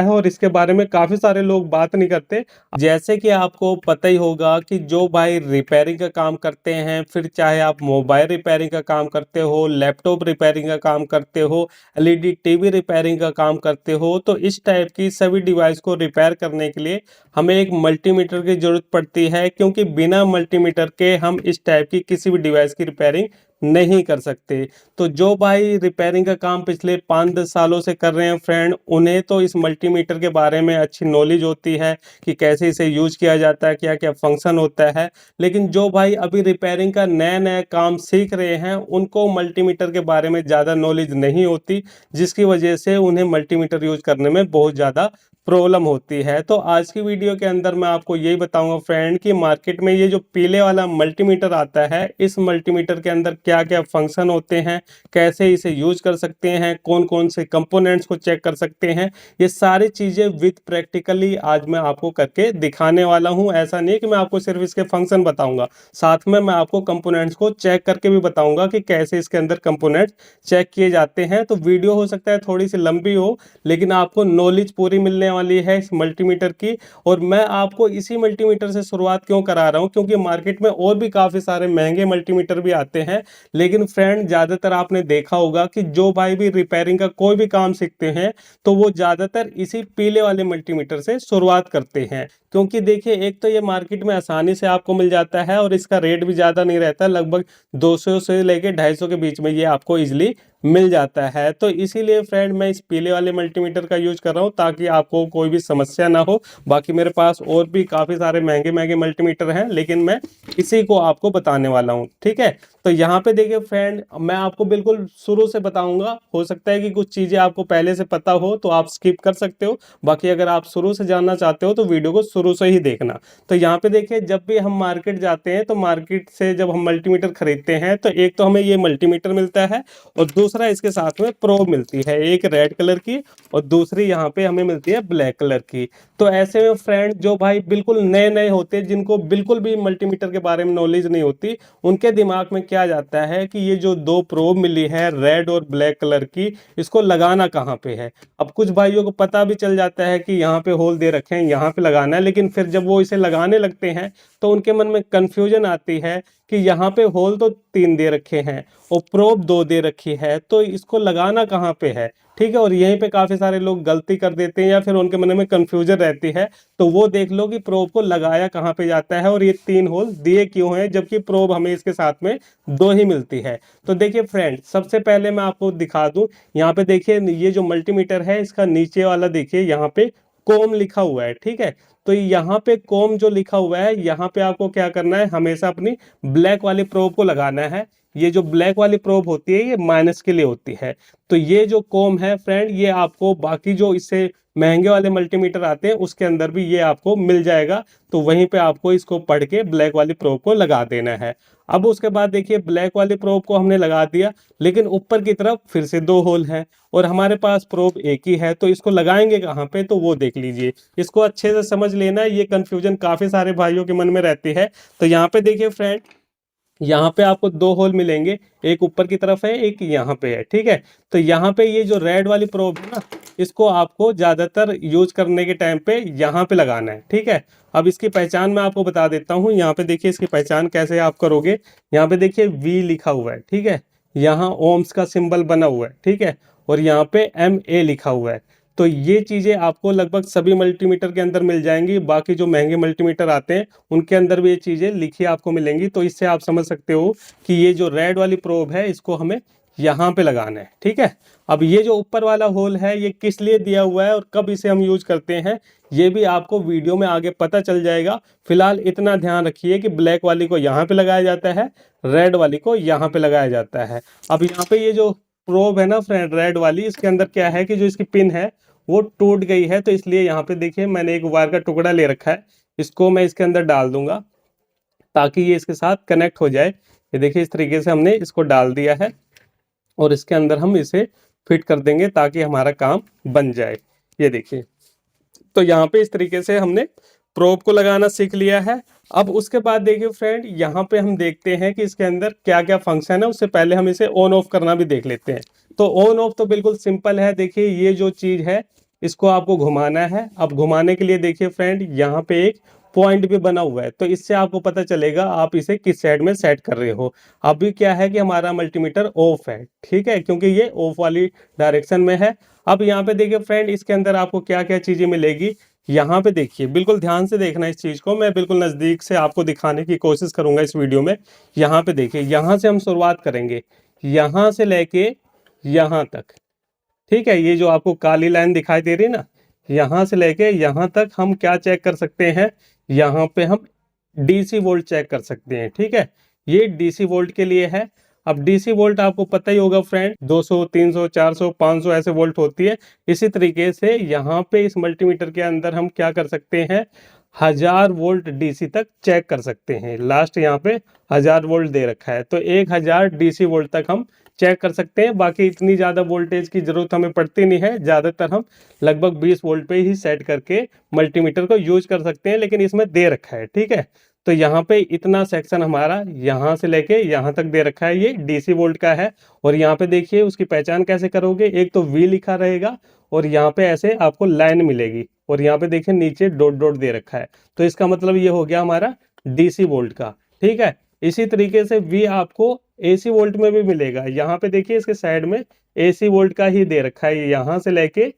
है और इसके बारे में काफ़ी सारे लोग बात नहीं करते। जैसे कि आपको पता ही होगा कि जो भाई रिपेयरिंग का काम करते हैं, फिर चाहे आप मोबाइल रिपेयरिंग का काम करते हो, लैपटॉप रिपेयरिंग का काम करते हो, एलईडी टीवी रिपेयरिंग का काम करते हो, तो इस टाइप की सभी डिवाइस को रिपेयर करने के लिए हमें एक मल्टीमीटर की ज़रूरत पड़ती है, क्योंकि बिना मल्टीमीटर के हम इस टाइप की किसी भी डिवाइस की रिपेयरिंग नहीं कर सकते। तो जो भाई रिपेयरिंग का काम पिछले 5-10 सालों से कर रहे हैं फ्रेंड, उन्हें तो इस मल्टीमीटर के बारे में अच्छी नॉलेज होती है कि कैसे इसे यूज किया जाता है, क्या क्या फंक्शन होता है। लेकिन जो भाई अभी रिपेयरिंग का नया नया काम सीख रहे हैं, उनको मल्टीमीटर के बारे में ज़्यादा नॉलेज नहीं होती, जिसकी वजह से उन्हें मल्टीमीटर यूज करने में बहुत ज़्यादा प्रॉब्लम होती है। तो आज की वीडियो के अंदर मैं आपको यही बताऊंगा फ्रेंड कि मार्केट में ये जो पीले वाला मल्टीमीटर आता है, इस मल्टीमीटर के अंदर क्या क्या फंक्शन होते हैं, कैसे इसे यूज कर सकते हैं, कौन कौन से कंपोनेंट्स को चेक कर सकते हैं, ये सारी चीज़ें विथ प्रैक्टिकली आज मैं आपको करके दिखाने वाला हूं। ऐसा नहीं कि मैं आपको सिर्फ इसके फंक्शन बताऊंगा, साथ में मैं आपको कंपोनेंट्स को चेक करके भी बताऊंगा कि कैसे इसके अंदर कंपोनेंट्स चेक किए जाते हैं। तो वीडियो हो सकता है थोड़ी सी लंबी हो, लेकिन आपको नॉलेज पूरी मिलने वाली है इस मल्टीमीटर की। और मैं आपको इसी मल्टीमीटर से शुरुआत क्यों करा रहा हूं, क्योंकि मार्केट में और भी काफ़ी सारे महंगे मल्टीमीटर भी आते हैं। लेकिन फ्रेंड ज़्यादातर आपने देखा होगा कि जो भाई भी रिपेयरिंग का कोई भी काम सीखते हैं, तो वो ज़्यादातर इसी पीले वाले मल्टीमीटर से शुरुआत करते हैं। क्योंकि देखिए, एक तो ये मार्केट में आसानी से आपको मिल जाता है और इसका रेट भी ज़्यादा नहीं रहता, लगभग 200 से लेके 250 के बीच में ये आपको इजीली मिल जाता है। तो इसीलिए फ्रेंड मैं इस पीले वाले मल्टीमीटर का यूज कर रहा हूँ, ताकि आपको कोई भी समस्या ना हो। बाकी मेरे पास और भी काफ़ी सारे महंगे महंगे मल्टीमीटर हैं, लेकिन मैं इसी को आपको बताने वाला हूँ, ठीक है। तो यहाँ पे देखिए फ्रेंड, मैं आपको बिल्कुल शुरू से बताऊंगा। हो सकता है कि कुछ चीज़ें आपको पहले से पता हो तो आप स्किप कर सकते हो, बाकी अगर आप शुरू से जानना चाहते हो तो वीडियो को शुरू से ही देखना। तो यहाँ पे देखिए, जब भी हम मार्केट जाते हैं, तो मार्केट से जब हम मल्टीमीटर खरीदते हैं, तो एक तो हमें ये मल्टीमीटर मिलता है और दूसरा इसके साथ में प्रोब मिलती है, एक रेड कलर की और दूसरी यहाँ पे हमें मिलती है ब्लैक कलर की। तो ऐसे में फ्रेंड, जो भाई बिल्कुल नए नए होते हैं, जिनको बिल्कुल भी मल्टीमीटर के बारे में नॉलेज नहीं होती, उनके दिमाग में क्या जाता है कि ये जो दो प्रोब मिली है रेड और ब्लैक कलर की, इसको लगाना कहाँ पे है। अब कुछ भाइयों को पता भी चल जाता है कि यहाँ पे होल दे रखे हैं, यहाँ पे लगाना है, लेकिन फिर जब वो इसे लगाने लगते हैं, तो उनके मन में कंफ्यूजन आती है कि यहाँ पे होल तो 3 दे रखे हैं और प्रोब 2 दे रखी है, तो इसको लगाना कहाँ पे है, ठीक है। और यहीं पे काफ़ी सारे लोग गलती कर देते हैं, या फिर उनके मन में कंफ्यूजन रहती है। तो वो देख लो कि प्रोब को लगाया कहाँ पे जाता है और ये 3 होल दिए क्यों हैं, जबकि प्रोब हमें इसके साथ में 2 ही मिलती है। तो देखिए फ्रेंड, सबसे पहले मैं आपको दिखा दूं, यहाँ पे देखिए ये जो मल्टीमीटर है, इसका नीचे वाला देखिए, यहाँ पे कॉम लिखा हुआ है, ठीक है। तो यहाँ पे कॉम जो लिखा हुआ है, यहाँ पे आपको क्या करना है, हमेशा अपनी ब्लैक वाली प्रोब को लगाना है। ये जो ब्लैक वाली प्रोब होती है, ये माइनस के लिए होती है। तो ये जो कॉम है फ्रेंड, ये आपको बाकी जो इससे महंगे वाले मल्टीमीटर आते हैं, उसके अंदर भी ये आपको मिल जाएगा। तो वहीं पे आपको इसको पढ़ के ब्लैक वाली प्रोब को लगा देना है। अब उसके बाद देखिए, ब्लैक वाली प्रोब को हमने लगा दिया, लेकिन ऊपर की तरफ फिर से 2 होल हैं और हमारे पास प्रोब एक ही है, तो इसको लगाएंगे कहाँ पे, तो वो देख लीजिए। इसको अच्छे से समझ लेना, ये कंफ्यूजन काफ़ी सारे भाइयों के मन में रहती है। तो यहाँ पे देखिए फ्रेंड, यहाँ पे आपको 2 होल मिलेंगे, एक ऊपर की तरफ है, एक यहाँ पे है, ठीक है। तो यहाँ पे ये जो रेड वाली प्रोब है ना, इसको आपको ज़्यादातर यूज करने के टाइम पे यहाँ पे लगाना है, ठीक है। अब इसकी पहचान मैं आपको बता देता हूँ। यहाँ पे देखिए इसकी पहचान कैसे आप करोगे। यहाँ पे देखिए वी लिखा हुआ है, ठीक है। यहाँ ओम्स का सिंबल बना हुआ है, ठीक है। और यहाँ पे MA लिखा हुआ है। तो ये चीज़ें आपको लगभग सभी मल्टीमीटर के अंदर मिल जाएंगी। बाकी जो महंगे मल्टीमीटर आते हैं, उनके अंदर भी ये चीज़ें लिखी आपको मिलेंगी। तो इससे आप समझ सकते हो कि ये जो रेड वाली प्रोब है, इसको हमें यहाँ पे लगाना है, ठीक है। अब ये जो ऊपर वाला होल है, ये किस लिए दिया हुआ है और कब इसे हम यूज करते हैं, ये भी आपको वीडियो में आगे पता चल जाएगा। फिलहाल इतना ध्यान रखिए कि ब्लैक वाली को यहाँ पे लगाया जाता है, रेड वाली को यहाँ पे लगाया जाता है। अब यहाँ पे ये जो प्रोब है ना फ्रेंड, रेड वाली, इसके अंदर क्या है कि जो इसकी पिन है वो टूट गई है। तो इसलिए यहाँ पे देखिए, मैंने एक वायर का टुकड़ा ले रखा है, इसको मैं इसके अंदर डाल दूंगा ताकि ये इसके साथ कनेक्ट हो जाए। ये देखिए, इस तरीके से हमने इसको डाल दिया है और इसके अंदर हम इसे फिट कर देंगे ताकि हमारा काम बन जाए। ये देखिए, तो यहाँ पे इस तरीके से हमने प्रोब को लगाना सीख लिया है। अब उसके बाद देखिए फ्रेंड, यहाँ पे हम देखते हैं कि इसके अंदर क्या क्या फंक्शन है। उससे पहले हम इसे ऑन ऑफ करना भी देख लेते हैं। तो ऑन ऑफ तो बिल्कुल सिंपल है। देखिए, ये जो चीज़ है, इसको आपको घुमाना है। अब घुमाने के लिए देखिए फ्रेंड, यहाँ पे एक पॉइंट भी बना हुआ है, तो इससे आपको पता चलेगा आप इसे किस साइड में सेट कर रहे हो। अभी क्या है कि हमारा मल्टीमीटर ऑफ है, ठीक है, क्योंकि ये ऑफ वाली डायरेक्शन में है। अब यहाँ पे देखिए फ्रेंड, इसके अंदर आपको क्या क्या चीजें मिलेगी, यहाँ पे देखिए, बिल्कुल ध्यान से देखना इस चीज को, मैं बिल्कुल नजदीक से आपको दिखाने की कोशिश करूंगा इस वीडियो में। यहाँ पे देखिए, यहाँ से हम शुरुआत करेंगे, यहाँ से लेके यहाँ तक, ठीक है। ये जो आपको काली लाइन दिखाई दे रही है ना, यहाँ से लेके यहाँ तक हम क्या चेक कर सकते हैं, यहाँ पे हम डीसी वोल्ट चेक कर सकते हैं, ठीक है। ये डीसी वोल्ट के लिए है। अब डीसी वोल्ट आपको पता ही होगा फ्रेंड, 200, 300, 400, 500 ऐसे वोल्ट होती है। इसी तरीके से यहाँ पे इस मल्टीमीटर के अंदर हम क्या कर सकते हैं, 1000 वोल्ट डीसी तक चेक कर सकते हैं। लास्ट यहाँ पे 1000 वोल्ट दे रखा है, तो 1000 डीसी वोल्ट तक हम चेक कर सकते हैं। बाकी इतनी ज़्यादा वोल्टेज की ज़रूरत हमें पड़ती नहीं है, ज़्यादातर हम लगभग 20 वोल्ट पे ही सेट करके मल्टीमीटर को यूज कर सकते हैं, लेकिन इसमें दे रखा है, ठीक है। तो यहाँ पे इतना सेक्शन हमारा यहाँ से लेके यहाँ तक दे रखा है, ये डीसी वोल्ट का है। और यहाँ पे देखिए उसकी पहचान कैसे करोगे, एक तो वी लिखा रहेगा और यहाँ पे ऐसे आपको लाइन मिलेगी, और यहाँ पे देखिए नीचे डॉट डॉट दे रखा है, तो इसका मतलब ये हो गया हमारा डीसी वोल्ट का, ठीक है। इसी तरीके से वी आपको एसी वोल्ट में भी मिलेगा। यहाँ पे देखिए इसके साइड में एसी वोल्ट का ही दे रखा है, यहाँ से लेके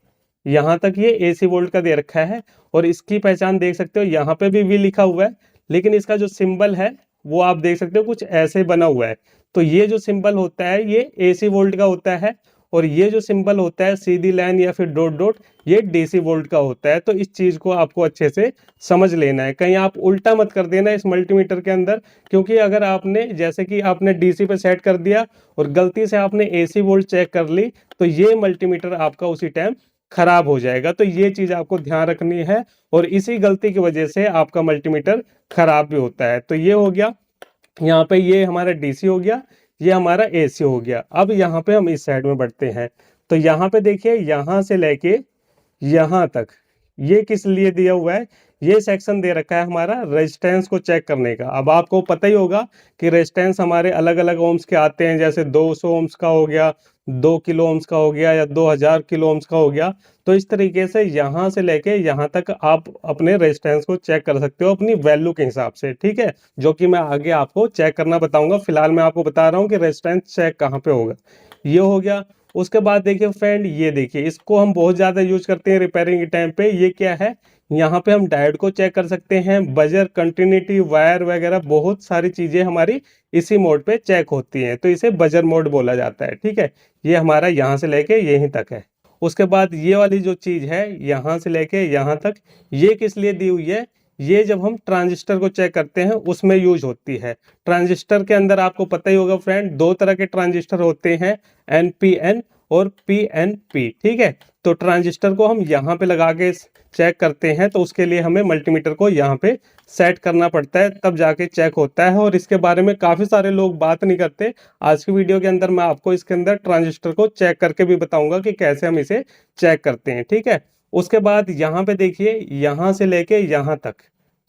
यहाँ तक ये एसी वोल्ट का दे रखा है। और इसकी पहचान देख सकते हो, यहाँ पे भी वी लिखा हुआ है, लेकिन इसका जो सिंबल है वो आप देख सकते हो कुछ ऐसे बना हुआ है। तो ये जो सिंबल होता है ये एसी वोल्ट का होता है, और ये जो सिंबल होता है सीधी लाइन या फिर डॉट डॉट, ये डीसी वोल्ट का होता है। तो इस चीज को आपको अच्छे से समझ लेना है, कहीं आप उल्टा मत कर देना इस मल्टीमीटर के अंदर। क्योंकि अगर आपने जैसे कि आपने डीसी पे सेट कर दिया और गलती से आपने एसी वोल्ट चेक कर ली, तो ये मल्टीमीटर आपका उसी टाइम खराब हो जाएगा। तो ये चीज आपको ध्यान रखनी है, और इसी गलती की वजह से आपका मल्टीमीटर खराब भी होता है। तो ये हो गया, यहाँ पे ये हमारा डीसी हो गया, ये हमारा एसी हो गया। अब यहाँ पे हम इस साइड में बढ़ते हैं, तो यहाँ पे देखिए यहाँ से लेके यहाँ तक ये किस लिए दिया हुआ है, ये सेक्शन दे रखा है हमारा रेजिस्टेंस को चेक करने का। अब आपको पता ही होगा कि रेजिस्टेंस हमारे अलग अलग ओम्स के आते हैं, जैसे 200 ओम्स का हो गया, 2 किलो ओम्स का हो गया, या 2000 किलो ओम्स का हो गया। तो इस तरीके से यहाँ से लेके यहाँ तक आप अपने रेजिस्टेंस को चेक कर सकते हो अपनी वैल्यू के हिसाब से, ठीक है, जो कि मैं आगे आपको चेक करना बताऊंगा। फिलहाल मैं आपको बता रहा हूँ कि रेजिस्टेंस चेक कहाँ पे होगा। ये हो गया। उसके बाद देखिए फ्रेंड, ये देखिए इसको हम बहुत ज़्यादा यूज करते हैं रिपेयरिंग के टाइम पे। ये क्या है, यहाँ पे हम डायोड को चेक कर सकते हैं, बजर, कंटिन्यूटी, वायर वगैरह बहुत सारी चीज़ें हमारी इसी मोड पे चेक होती हैं, तो इसे बजर मोड बोला जाता है, ठीक है। ये हमारा यहाँ से लेके यहीं तक है। उसके बाद ये वाली जो चीज़ है यहाँ से लेके यहाँ तक, ये किस लिए दी हुई है, ये जब हम ट्रांजिस्टर को चेक करते हैं उसमें यूज होती है। ट्रांजिस्टर के अंदर आपको पता ही होगा फ्रेंड, दो तरह के ट्रांजिस्टर होते हैं, एनपीएन और पीएनपी, ठीक है। तो ट्रांजिस्टर को हम यहाँ पे लगा के चेक करते हैं, तो उसके लिए हमें मल्टीमीटर को यहाँ पे सेट करना पड़ता है, तब जाके चेक होता है। और इसके बारे में काफ़ी सारे लोग बात नहीं करते। आज की वीडियो के अंदर मैं आपको इसके अंदर ट्रांजिस्टर को चेक करके भी बताऊंगा कि कैसे हम इसे चेक करते हैं, ठीक है। उसके बाद यहाँ पे देखिए, यहाँ से लेके यहाँ तक,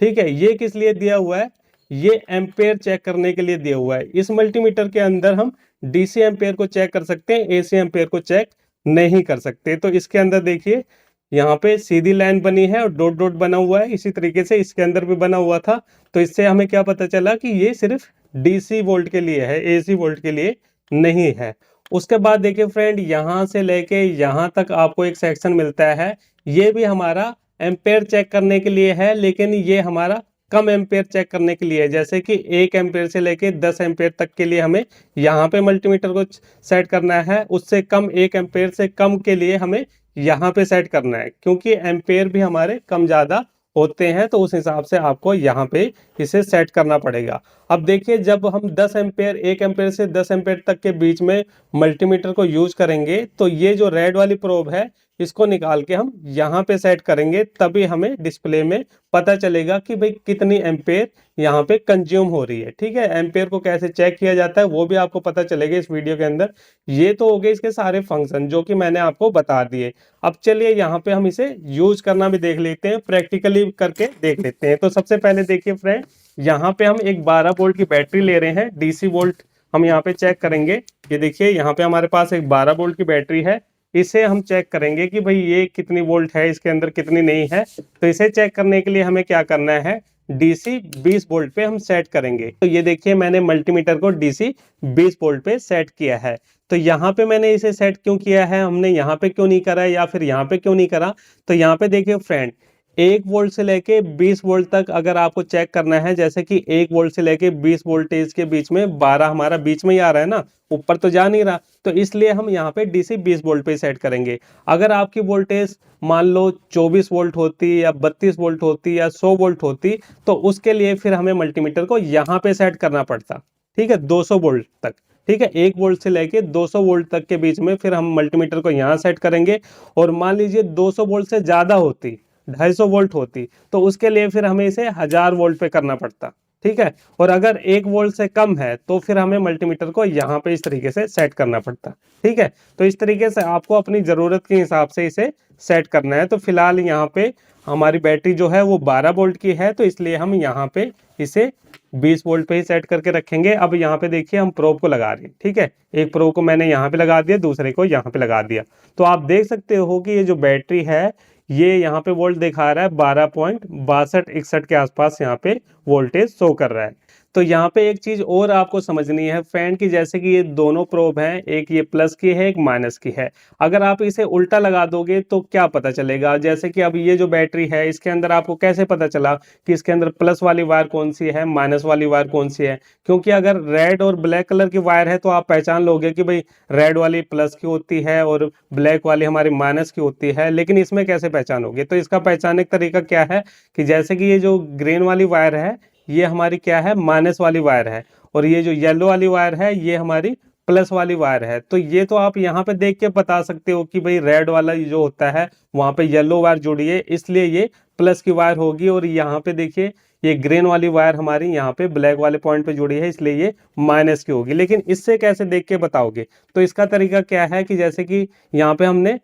ठीक है, ये किस लिए दिया हुआ है, ये एम्पेयर चेक करने के लिए दिया हुआ है। इस मल्टीमीटर के अंदर हम डीसी एम्पेयर को चेक कर सकते हैं, एसी एम्पेयर को चेक नहीं कर सकते। तो इसके अंदर देखिए यहाँ पे सीधी लाइन बनी है और डॉट डॉट बना हुआ है, इसी तरीके से इसके अंदर भी बना हुआ था। तो इससे हमें क्या पता चला कि ये सिर्फ डीसी वोल्ट के लिए है, एसी वोल्ट के लिए नहीं है। उसके बाद देखिए फ्रेंड, यहाँ से लेके यहाँ तक आपको एक सेक्शन मिलता है, ये भी हमारा एम्पेयर चेक करने के लिए है, लेकिन ये हमारा कम एम्पेयर चेक करने के लिए है। जैसे कि 1 एम्पेयर से लेके 10 एम्पेयर तक के लिए हमें यहाँ पे मल्टीमीटर को सेट करना है, उससे कम 1 एम्पेयर से कम के लिए हमें यहाँ पे सेट करना है, क्योंकि एम्पेयर भी हमारे कम ज़्यादा होते हैं, तो उस हिसाब से आपको यहाँ पे इसे सेट करना पड़ेगा। अब देखिए, जब हम 10 एम्पेयर, 1 एम्पेयर से 10 एम्पेयर तक के बीच में मल्टीमीटर को यूज करेंगे, तो ये जो रेड वाली प्रोब है इसको निकाल के हम यहाँ पे सेट करेंगे, तभी हमें डिस्प्ले में पता चलेगा कि भाई कितनी एम्पेयर यहाँ पे कंज्यूम हो रही है, ठीक है। एम्पेयर को कैसे चेक किया जाता है वो भी आपको पता चलेगा इस वीडियो के अंदर। ये तो हो गए इसके सारे फंक्शन जो कि मैंने आपको बता दिए। अब चलिए यहाँ पे हम इसे यूज करना भी देख लेते हैं, प्रैक्टिकली करके देख लेते हैं। तो सबसे पहले देखिए फ्रेंड, यहाँ पे हम एक 12 वोल्ट की बैटरी ले रहे हैं, डीसी वोल्ट हम यहाँ पे चेक करेंगे। ये देखिए यहाँ पे हमारे पास एक 12 वोल्ट की बैटरी है, इसे हम चेक करेंगे कि भाई ये कितनी वोल्ट है, इसके अंदर कितनी नहीं है। तो इसे चेक करने के लिए हमें क्या करना है, डीसी 20 वोल्ट पे हम सेट करेंगे। तो ये देखिए मैंने मल्टीमीटर को डीसी 20 वोल्ट पे सेट किया है। तो यहाँ पे मैंने इसे सेट क्यों किया है, हमने यहाँ पे क्यों नहीं करा या फिर यहाँ पे क्यों नहीं करा। तो यहाँ पे देखिए फ्रेंड, 1 वोल्ट से लेके 20 वोल्ट तक अगर आपको चेक करना है, जैसे कि 1 वोल्ट से लेके 20 वोल्टेज के बीच में 12 हमारा बीच में ही आ रहा है ना, ऊपर तो जा नहीं रहा, तो इसलिए हम यहाँ पे डीसी 20 वोल्ट पे सेट करेंगे। अगर आपकी वोल्टेज मान लो 24 वोल्ट होती या 32 वोल्ट होती या 100 वोल्ट होती, तो उसके लिए फिर हमें मल्टीमीटर को यहाँ पे सेट करना पड़ता। ठीक है, 200 वोल्ट तक। ठीक है, 1 वोल्ट से लेके 200 वोल्ट तक के बीच में फिर हम मल्टीमीटर को यहाँ सेट करेंगे। और मान लीजिए 200 वोल्ट से ज्यादा होती, 250 वोल्ट होती, तो उसके लिए फिर हमें इसे 1000 वोल्ट पे करना पड़ता। ठीक है, और अगर 1 वोल्ट से कम है तो फिर हमें मल्टीमीटर को यहाँ पे इस तरीके से सेट करना पड़ता। ठीक है, तो इस तरीके से आपको अपनी जरूरत के हिसाब से इसे सेट करना है। तो फिलहाल यहाँ पे हमारी बैटरी जो है वो 12 वोल्ट की है, तो इसलिए हम यहाँ पे इसे 20 वोल्ट पे ही सेट करके रखेंगे। अब यहाँ पे देखिए हम प्रोब को लगा रहे हैं। ठीक है, एक प्रोब को मैंने यहाँ पे लगा दिया, दूसरे को यहाँ पे लगा दिया। तो आप देख सकते हो कि ये जो बैटरी है ये यहाँ पे वोल्ट दिखा रहा है 12.6261 के आसपास यहाँ पे वोल्टेज शो कर रहा है। तो यहाँ पे एक चीज और आपको समझनी है फ्रेंड, की जैसे कि ये दोनों प्रोब हैं, एक ये प्लस की है एक माइनस की है। अगर आप इसे उल्टा लगा दोगे तो क्या पता चलेगा, जैसे कि अब ये जो बैटरी है इसके अंदर आपको कैसे पता चला कि इसके अंदर प्लस वाली वायर कौन सी है, माइनस वाली वायर कौन सी है। क्योंकि अगर रेड और ब्लैक कलर की वायर है तो आप पहचान लोगे कि भाई रेड वाली प्लस की होती है और ब्लैक वाली हमारी माइनस की होती है। लेकिन इसमें कैसे पहचानोगे, तो इसका पहचानने का तरीका क्या है कि जैसे कि ये जो ग्रीन वाली वायर है ये हमारी क्या है, माइनस वाली वायर है, और ये जो येलो वाली वायर है ये हमारी प्लस वाली वायर है। तो ये तो आप यहाँ पे देख के बता सकते हो कि भाई रेड वाला जो होता है वहां पे येलो वायर जुड़ी है, इसलिए ये प्लस की वायर होगी। और यहाँ पे देखिए ये ग्रीन वाली वायर हमारी यहाँ पे ब्लैक वाले पॉइंट पे जुड़ी है, इसलिए ये माइनस की होगी। लेकिन इससे कैसे देख के बताओगे, तो इसका तरीका क्या है कि जैसे कि यहाँ पे हमने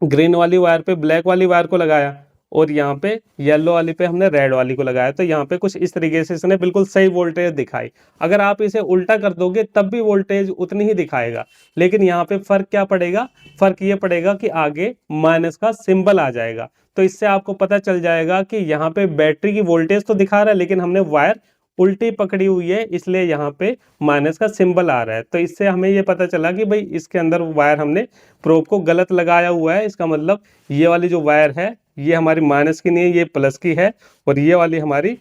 ग्रीन वाली वायर पे ब्लैक वाली वायर को लगाया और यहाँ पे येलो वाली पे हमने रेड वाली को लगाया, तो यहाँ पे कुछ इस तरीके से इसने बिल्कुल सही वोल्टेज दिखाई। अगर आप इसे उल्टा कर दोगे तब भी वोल्टेज उतनी ही दिखाएगा, लेकिन यहाँ पे फर्क क्या पड़ेगा, फर्क ये पड़ेगा कि आगे माइनस का सिंबल आ जाएगा। तो इससे आपको पता चल जाएगा कि यहाँ पे बैटरी की वोल्टेज तो दिखा रहा है लेकिन हमने वायर उल्टी पकड़ी हुई है, इसलिए यहाँ पे माइनस का सिंबल आ रहा है। तो इससे हमें ये पता चला कि भाई इसके अंदर वायर हमने प्रोब को गलत लगाया हुआ है। इसका मतलब ये वाली जो वायर है ये हमारी माइनस की नहीं है, ये प्लस की है, और ये वाली हमारी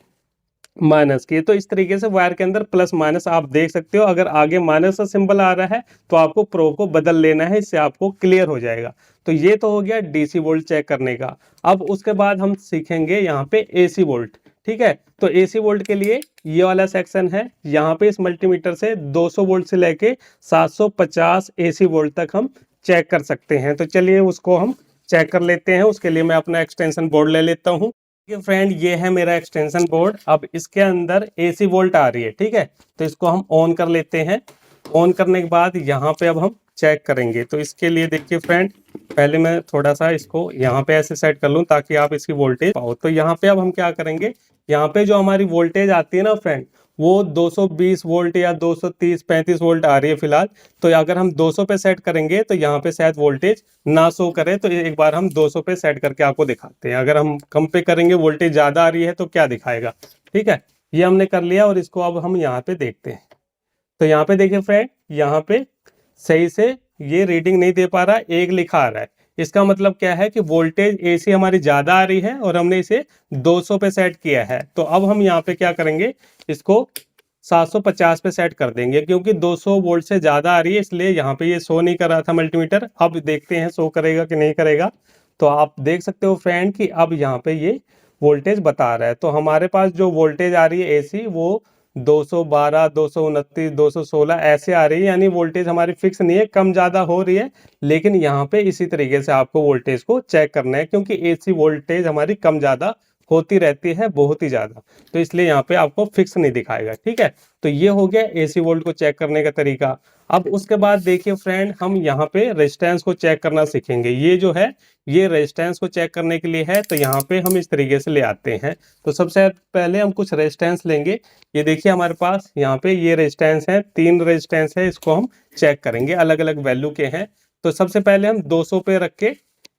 माइनस की है। तो इस तरीके से वायर के अंदर प्लस माइनस आप देख सकते हो। अगर आगे माइनस का सिंबल आ रहा है तो आपको प्रोब को बदल लेना है, इससे आपको क्लियर हो जाएगा। तो ये तो हो गया डीसी वोल्ट चेक करने का। अब उसके बाद हम सीखेंगे यहाँ पे एसी वोल्ट। ठीक है, तो एसी वोल्ट के लिए ये वाला सेक्शन है, यहाँ पे इस मल्टीमीटर से 200 वोल्ट से लेके 750 एसी वोल्ट तक हम चेक कर सकते हैं। तो चलिए उसको हम चेक कर लेते हैं। उसके लिए मैं अपना एक्सटेंशन बोर्ड ले लेता हूँ। फ्रेंड ये है मेरा एक्सटेंशन बोर्ड। अब इसके अंदर एसी वोल्ट आ रही है। ठीक है, तो इसको हम ऑन कर लेते हैं। ऑन करने के बाद यहाँ पे अब हम चेक करेंगे। तो इसके लिए देखिए फ्रेंड, पहले मैं थोड़ा सा इसको यहाँ पे ऐसे सेट कर लूँ ताकि आप इसकी वोल्टेज पाओ। तो यहाँ पे अब हम क्या करेंगे, यहाँ पे जो हमारी वोल्टेज आती है ना फ्रेंड, वो 220 वोल्ट या 230-35 वोल्ट आ रही है फिलहाल। तो अगर हम 200 पे सेट करेंगे तो यहाँ पे शायद वोल्टेज ना शो करे। तो एक बार हम 200 पे सेट करके आपको दिखाते हैं। अगर हम कम पे करेंगे, वोल्टेज ज़्यादा आ रही है तो क्या दिखाएगा। ठीक है, ये हमने कर लिया और इसको अब हम यहाँ पे देखते हैं। तो यहाँ पे देखिए फ्रेंड, यहाँ पे सही से ये रीडिंग नहीं दे पा रहा, 1 लिखा आ रहा है। इसका मतलब क्या है कि वोल्टेज एसी हमारी ज़्यादा आ रही है और हमने इसे 200 पे सेट किया है। तो अब हम यहाँ पे क्या करेंगे, इसको 750 पे सेट कर देंगे, क्योंकि 200 वोल्ट से ज़्यादा आ रही है, इसलिए यहाँ पे ये शो नहीं कर रहा था मल्टीमीटर। अब देखते हैं शो करेगा कि नहीं करेगा। तो आप देख सकते हो फ्रेंड कि अब यहाँ पे ये वोल्टेज बता रहा है। तो हमारे पास जो वोल्टेज आ रही है एसी वो 212, 229, 216 ऐसे आ रही है, यानी वोल्टेज हमारी फिक्स नहीं है, कम ज़्यादा हो रही है। लेकिन यहाँ पे इसी तरीके से आपको वोल्टेज को चेक करना है, क्योंकि एसी वोल्टेज हमारी कम ज़्यादा होती रहती है, बहुत ही ज़्यादा। तो इसलिए यहाँ पे आपको फिक्स नहीं दिखाएगा। ठीक है, तो ये हो गया एसी वोल्ट को चेक करने का तरीका। अब उसके बाद देखिए फ्रेंड, हम यहाँ पे रेजिस्टेंस को चेक करना सीखेंगे। ये जो है ये रेजिस्टेंस को चेक करने के लिए है। तो यहाँ पे हम इस तरीके से ले आते हैं। तो सबसे पहले हम कुछ रेजिस्टेंस लेंगे। ये देखिए हमारे पास यहाँ पे ये रेजिस्टेंस है, 3 रेजिस्टेंस है, इसको हम चेक करेंगे, अलग अलग वैल्यू के हैं। तो सबसे पहले हम 200 पे रख के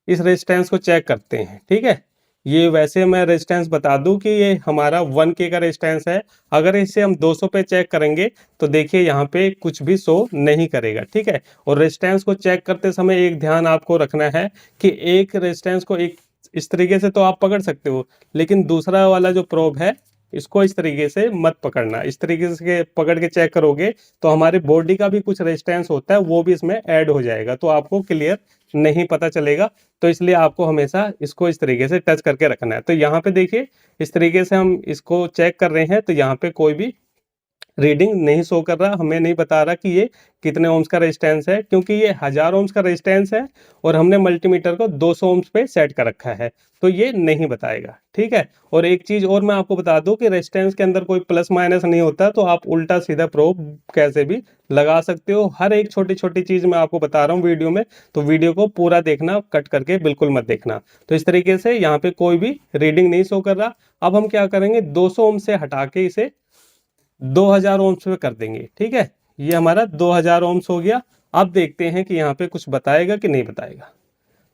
इस रेजिस्टेंस को चेक करते हैं, ठीक है। ये वैसे मैं रेजिस्टेंस बता दूं कि ये हमारा 1K का रेजिस्टेंस है। अगर इसे हम 200 पे चेक करेंगे तो देखिए यहाँ पे कुछ भी शो नहीं करेगा, ठीक है। और रेजिस्टेंस को चेक करते समय एक ध्यान आपको रखना है कि एक रेजिस्टेंस को एक इस तरीके से तो आप पकड़ सकते हो, लेकिन दूसरा वाला जो प्रोब है इसको इस तरीके से मत पकड़ना। इस तरीके से पकड़ के चेक करोगे तो हमारे बॉडी का भी कुछ रेजिस्टेंस होता है, वो भी इसमें ऐड हो जाएगा, तो आपको क्लियर नहीं पता चलेगा। तो इसलिए आपको हमेशा इसको इस तरीके से टच करके रखना है। तो यहाँ पे देखिए इस तरीके से हम इसको चेक कर रहे हैं, तो यहाँ पे कोई भी रीडिंग नहीं शो कर रहा, हमें नहीं बता रहा कि ये कितने ओम्स का रेजिस्टेंस है, क्योंकि ये 1000 ओम्स का रेजिस्टेंस है और हमने मल्टीमीटर को 200 ओम्स पे सेट कर रखा है, तो ये नहीं बताएगा, ठीक है। और एक चीज और मैं आपको बता दूं कि रेजिस्टेंस के अंदर कोई प्लस माइनस नहीं होता, तो आप उल्टा सीधा प्रोब कैसे भी लगा सकते हो। हर एक छोटी छोटी चीज मैं आपको बता रहा हूँ वीडियो में, तो वीडियो को पूरा देखना, कट करके बिल्कुल मत देखना। तो इस तरीके से यहाँ पे कोई भी रीडिंग नहीं शो कर रहा। अब हम क्या करेंगे, 200 ओम से हटा के इसे 2000 ओम्स पे कर देंगे, ठीक है। ये हमारा 2000 ओम्स हो गया। अब देखते हैं कि यहाँ पे कुछ बताएगा कि नहीं बताएगा।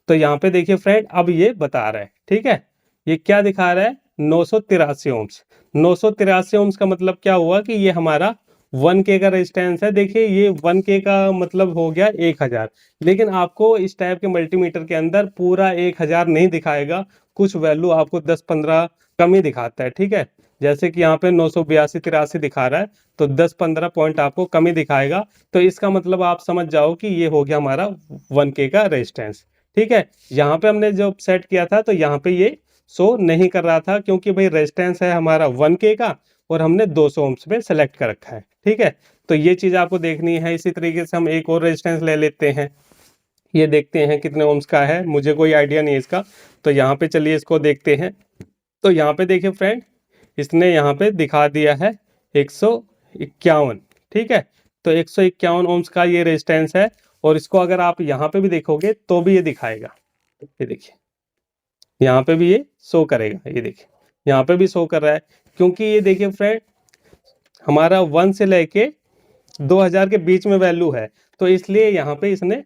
तो यहाँ पे देखिए फ्रेंड, अब ये बता रहा है, ठीक है। ये क्या दिखा रहा है, 983 ओम्स। 983 ओम्स का मतलब क्या हुआ कि ये हमारा 1K का रेजिस्टेंस है। देखिए ये 1K का मतलब हो गया 1000, लेकिन आपको इस टाइप के मल्टीमीटर के अंदर पूरा 1000 नहीं दिखाएगा, कुछ वैल्यू आपको 10-15 कम ही दिखाता है, ठीक है। जैसे कि यहाँ पे 982-83 दिखा रहा है, तो 10-15 पॉइंट आपको कम ही दिखाएगा। तो इसका मतलब आप समझ जाओ कि ये हो गया हमारा 1K का रेजिस्टेंस, ठीक है। यहाँ पे हमने जब सेट किया था तो यहाँ पे ये शो नहीं कर रहा था, क्योंकि भाई रेजिस्टेंस है हमारा 1K का और हमने 200 ओम्स पे सेलेक्ट कर रखा है, ठीक है। तो ये चीज आपको देखनी है। इसी तरीके से हम एक और रेजिस्टेंस ले लेते हैं, ये देखते हैं कितने ओम्स का है, मुझे कोई आइडिया नहीं है इसका। तो यहाँ पे चलिए इसको देखते हैं। तो यहाँ पे देखिए फ्रेंड, इसने यहाँ पे दिखा दिया है 151, ठीक है। तो 151 ओम्स का ये रेजिस्टेंस है, और इसको अगर आप यहाँ पे भी देखोगे तो भी ये दिखाएगा। ये देखिए यहाँ पे भी ये शो करेगा, ये देखिए यहाँ पे भी शो कर रहा है, क्योंकि ये देखिए फ्रेंड हमारा 1 से लेके 2000 के बीच में वैल्यू है, तो इसलिए यहाँ पे इसने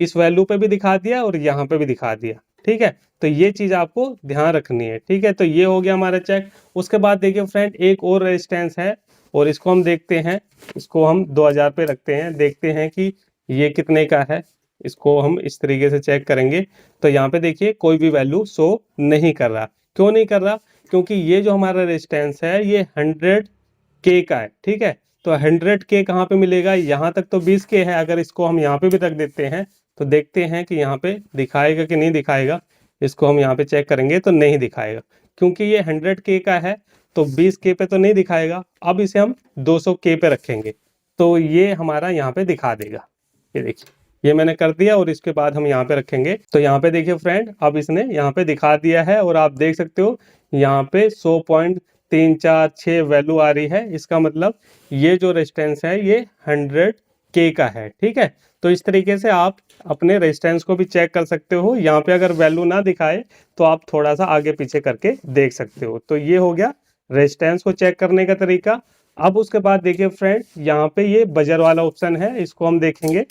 इस वैल्यू पे भी दिखा दिया और यहाँ पे भी दिखा दिया, ठीक है। तो ये चीज आपको ध्यान रखनी है, ठीक है। तो ये हो गया हमारा चेक। उसके बाद देखिए फ्रेंड, एक और रेजिस्टेंस है और इसको हम देखते हैं। इसको हम 2000 पे रखते हैं, देखते हैं कि ये कितने का है। इसको हम इस तरीके से चेक करेंगे। तो यहाँ पे देखिए कोई भी वैल्यू शो नहीं कर रहा। क्यों नहीं कर रहा, क्योंकि ये जो हमारा रेजिस्टेंस है ये 100K का है, ठीक है। तो 100K कहाँ पे मिलेगा, यहाँ तक तो 20K है। अगर इसको हम यहाँ पे भी रख देते हैं तो देखते हैं कि यहाँ पे दिखाएगा कि नहीं दिखाएगा। इसको हम यहाँ पे चेक करेंगे तो नहीं दिखाएगा, क्योंकि ये 100K का है, तो 20K पे तो नहीं दिखाएगा। अब इसे हम 200K पे रखेंगे तो ये हमारा यहाँ पे दिखा देगा। ये देखिए ये मैंने कर दिया और इसके बाद हम यहाँ पे रखेंगे। तो यहाँ पे देखिए फ्रेंड, अब इसने यहाँ पे दिखा दिया है और आप देख सकते हो यहाँ पे 100.346 वैल्यू आ रही है। इसका मतलब ये जो रेजिस्टेंस है ये 100K का है, ठीक है। तो इस तरीके से आप अपने रेजिस्टेंस को भी चेक कर सकते हो। यहाँ पे अगर वैल्यू ना दिखाए तो आप थोड़ा सा आगे पीछे करके देख सकते हो। तो ये हो गया रेजिस्टेंस को चेक करने का तरीका। अब उसके बाद देखिए फ्रेंड, यहाँ पे ये बजर वाला ऑप्शन है, इसको हम देखेंगे।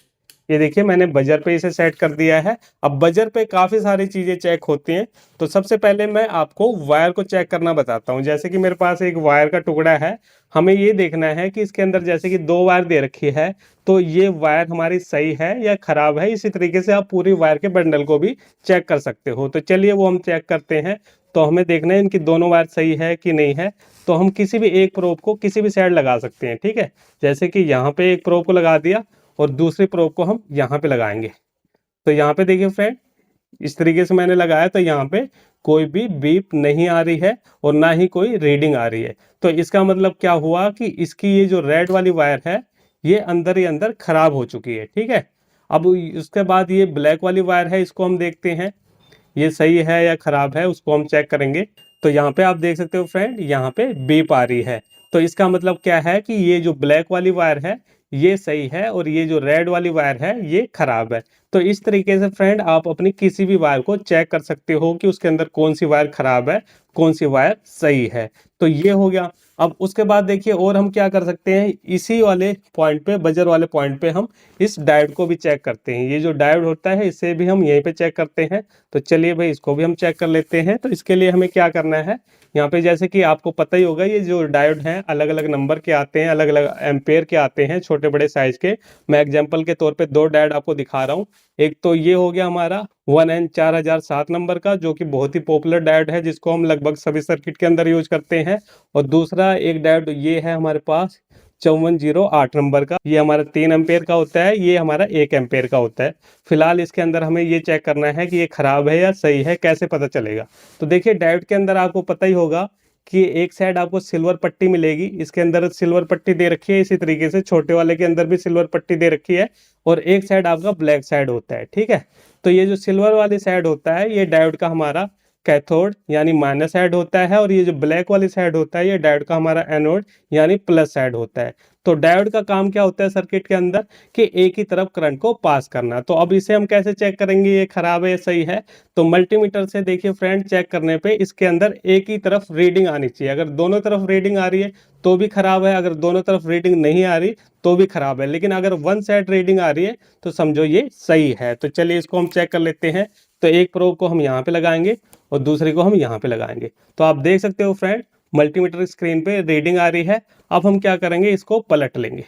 ये देखिए मैंने बजर पे इसे सेट कर दिया है। अब बजर पे काफ़ी सारी चीज़ें चेक होती हैं। तो सबसे पहले मैं आपको वायर को चेक करना बताता हूँ। जैसे कि मेरे पास एक वायर का टुकड़ा है, हमें ये देखना है कि इसके अंदर जैसे कि 2 वायर दे रखी है, तो ये वायर हमारी सही है या ख़राब है। इसी तरीके से आप पूरी वायर के बंडल को भी चेक कर सकते हो। तो चलिए वो हम चेक करते हैं। तो हमें देखना है इनकी दोनों वायर सही है कि नहीं है। तो हम किसी भी एक प्रोब को किसी भी साइड लगा सकते हैं, ठीक है। जैसे कि यहाँ पे एक प्रोब को लगा दिया और दूसरी प्रोब को हम यहाँ पे लगाएंगे। तो यहाँ पे देखिए फ्रेंड, इस तरीके से मैंने लगाया तो यहाँ पे कोई भी बीप नहीं आ रही है और ना ही कोई रीडिंग आ रही है। तो इसका मतलब क्या हुआ कि इसकी ये जो रेड वाली वायर है ये अंदर ही अंदर खराब हो चुकी है, ठीक है। अब उसके बाद ये ब्लैक वाली वायर है, इसको हम देखते हैं ये सही है या खराब है, उसको हम चेक करेंगे। तो यहाँ पे आप देख सकते हो फ्रेंड, यहाँ पे बीप आ रही है। तो इसका मतलब क्या है कि ये जो ब्लैक वाली वायर है ये सही है और ये जो रेड वाली वायर है ये खराब है। तो इस तरीके से फ्रेंड आप अपनी किसी भी वायर को चेक कर सकते हो कि उसके अंदर कौन सी वायर खराब है, कौन सी वायर सही है। तो ये हो गया। अब उसके बाद देखिए और हम क्या कर सकते हैं, इसी वाले पॉइंट पे, बजर वाले पॉइंट पे हम इस डायोड को भी चेक करते हैं। ये जो डायोड होता है इसे भी हम यहीं पे चेक करते हैं। तो चलिए भाई इसको भी हम चेक कर लेते हैं। तो इसके लिए हमें क्या करना है, यहाँ पे जैसे कि आपको पता ही होगा ये जो डायोड हैं अलग अलग नंबर के आते हैं, अलग अलग एम्पेयर के आते हैं, छोटे बड़े साइज के। मैं एग्जांपल के तौर पे दो डायोड आपको दिखा रहा हूँ। एक तो ये हो गया हमारा 1N4007 नंबर का, जो कि बहुत ही पॉपुलर डायोड है, जिसको हम लगभग सभी सर्किट के अंदर यूज करते हैं। और दूसरा एक डायोड ये है हमारे पास 5408 नंबर का, ये हमारा 3 एम्पेयर का होता है, ये हमारा 1 एम्पेयर का होता है। फिलहाल इसके अंदर हमें ये चेक करना है कि ये खराब है या सही है, कैसे पता चलेगा। तो देखिए डायोड के अंदर आपको पता ही होगा कि एक साइड आपको सिल्वर पट्टी मिलेगी, इसके अंदर सिल्वर पट्टी दे रखी है, इसी तरीके से छोटे वाले के अंदर भी सिल्वर पट्टी दे रखी है। और एक साइड आपका ब्लैक साइड होता है, ठीक है। तो ये जो सिल्वर वाली साइड होता है ये डायोड का हमारा कैथोड यानी माइनस साइड होता है, और ये जो ब्लैक वाली साइड होता है ये डायोड का हमारा एनोड यानी प्लस साइड होता है। तो डायोड का काम क्या होता है सर्किट के अंदर, कि एक ही तरफ करंट को पास करना। तो अब इसे हम कैसे चेक करेंगे ये खराब है या सही है। तो मल्टीमीटर से देखिए फ्रेंड चेक करने पे इसके अंदर एक ही तरफ रीडिंग आनी चाहिए। अगर दोनों तरफ रीडिंग आ रही है तो भी खराब है, अगर दोनों तरफ रीडिंग नहीं आ रही तो भी खराब है। लेकिन अगर वन साइड रीडिंग आ रही है तो समझो ये सही है। तो चलिए इसको हम चेक कर लेते हैं। तो एक प्रोब को हम यहाँ पे लगाएंगे और दूसरे को हम यहाँ पे लगाएंगे। तो आप देख सकते हो फ्रेंड मल्टीमीटर स्क्रीन पे रीडिंग आ रही है। अब हम क्या करेंगे, इसको पलट लेंगे।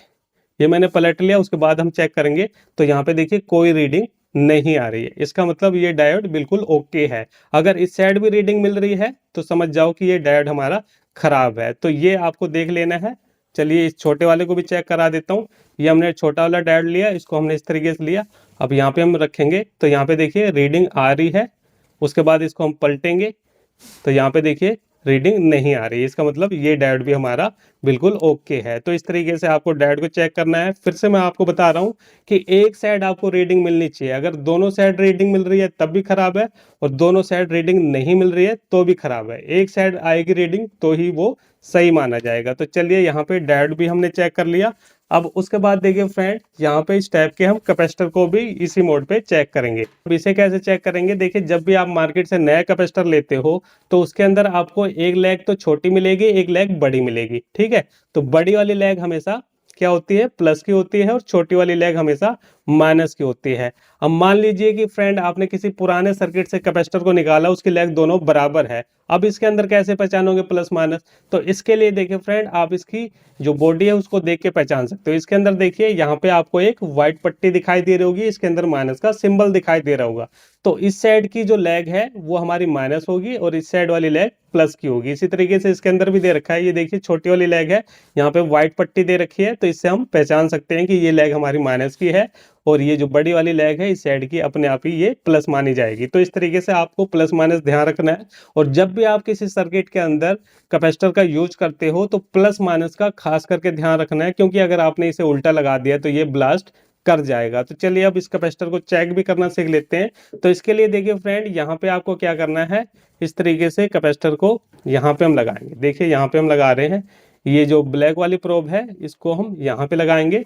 ये मैंने पलट लिया, उसके बाद हम चेक करेंगे। तो यहाँ पे देखिए कोई रीडिंग नहीं आ रही है, इसका मतलब ये डायोड बिल्कुल ओके है। अगर इस साइड भी रीडिंग मिल रही है तो समझ जाओ कि ये डायोड हमारा खराब है। तो ये आपको देख लेना है। चलिए इस छोटे वाले को भी चेक करा देता हूँ। ये हमने छोटा वाला डायोड लिया, इसको हमने इस तरीके से लिया। अब यहाँ पे हम रखेंगे तो यहाँ पे देखिए रीडिंग आ रही है। उसके बाद इसको हम पलटेंगे तो यहाँ पे देखिए रीडिंग नहीं आ रही है, इसका मतलब ये डायोड भी हमारा बिल्कुल ओके है। तो इस तरीके से आपको डायोड को चेक करना है। फिर से मैं आपको बता रहा हूँ कि एक साइड आपको रीडिंग मिलनी चाहिए। अगर दोनों साइड रीडिंग मिल रही है तब भी खराब है, और दोनों साइड रीडिंग नहीं मिल रही है तो भी खराब है। एक साइड आएगी रीडिंग तो ही वो सही माना जाएगा। तो चलिए यहाँ पे डायोड भी हमने चेक कर लिया। अब उसके बाद देखिए फ्रेंड यहाँ पे इस टाइप के हम कैपेसिटर को भी इसी मोड पे चेक करेंगे। अब इसे कैसे चेक करेंगे, देखिए जब भी आप मार्केट से नया कैपेसिटर लेते हो तो उसके अंदर आपको एक लैग तो छोटी मिलेगी, एक लैग बड़ी मिलेगी, ठीक है। तो बड़ी वाली लैग हमेशा क्या होती है, प्लस की होती है, और छोटी वाली लैग हमेशा माइनस की होती है। अब मान लीजिए कि फ्रेंड आपने किसी पुराने सर्किट से कैपेसिटर को निकाला, उसकी लैग दोनों बराबर है। अब इसके अंदर कैसे पहचानोगे प्लस माइनस, तो इसके लिए देखिए फ्रेंड आप इसकी जो बॉडी है उसको देख के पहचान सकते हो। इसके अंदर देखिए यहाँ पे आपको एक व्हाइट पट्टी दिखाई दे रही होगी, इसके अंदर माइनस का सिंबल दिखाई दे रहा होगा। तो इस साइड की जो लैग है वो हमारी माइनस होगी और इस साइड वाली लैग प्लस की होगी। इसी तरीके से इसके अंदर भी दे रखा है, ये देखिए छोटी वाली लैग है, यहाँ पे व्हाइट पट्टी दे रखी है, तो इससे हम पहचान सकते हैं कि ये लैग हमारी माइनस की है, और ये जो बड़ी वाली लैग है इस साइड की अपने आप ही ये प्लस मानी जाएगी। तो इस तरीके से आपको प्लस माइनस ध्यान रखना है। और जब भी आप किसी सर्किट के अंदर कैपेसिटर का यूज करते हो तो प्लस माइनस का खास करके ध्यान रखना है, क्योंकि अगर आपने इसे उल्टा लगा दिया तो ये ब्लास्ट कर जाएगा। तो चलिए अब इस कैपेसिटर को चेक भी करना सीख लेते हैं। तो इसके लिए देखिए फ्रेंड यहाँ पे आपको क्या करना है, इस तरीके से कैपेसिटर को यहाँ पे हम लगाएंगे। देखिए यहाँ पे हम लगा रहे हैं, ये जो ब्लैक वाली प्रोब है इसको हम यहाँ पे लगाएंगे,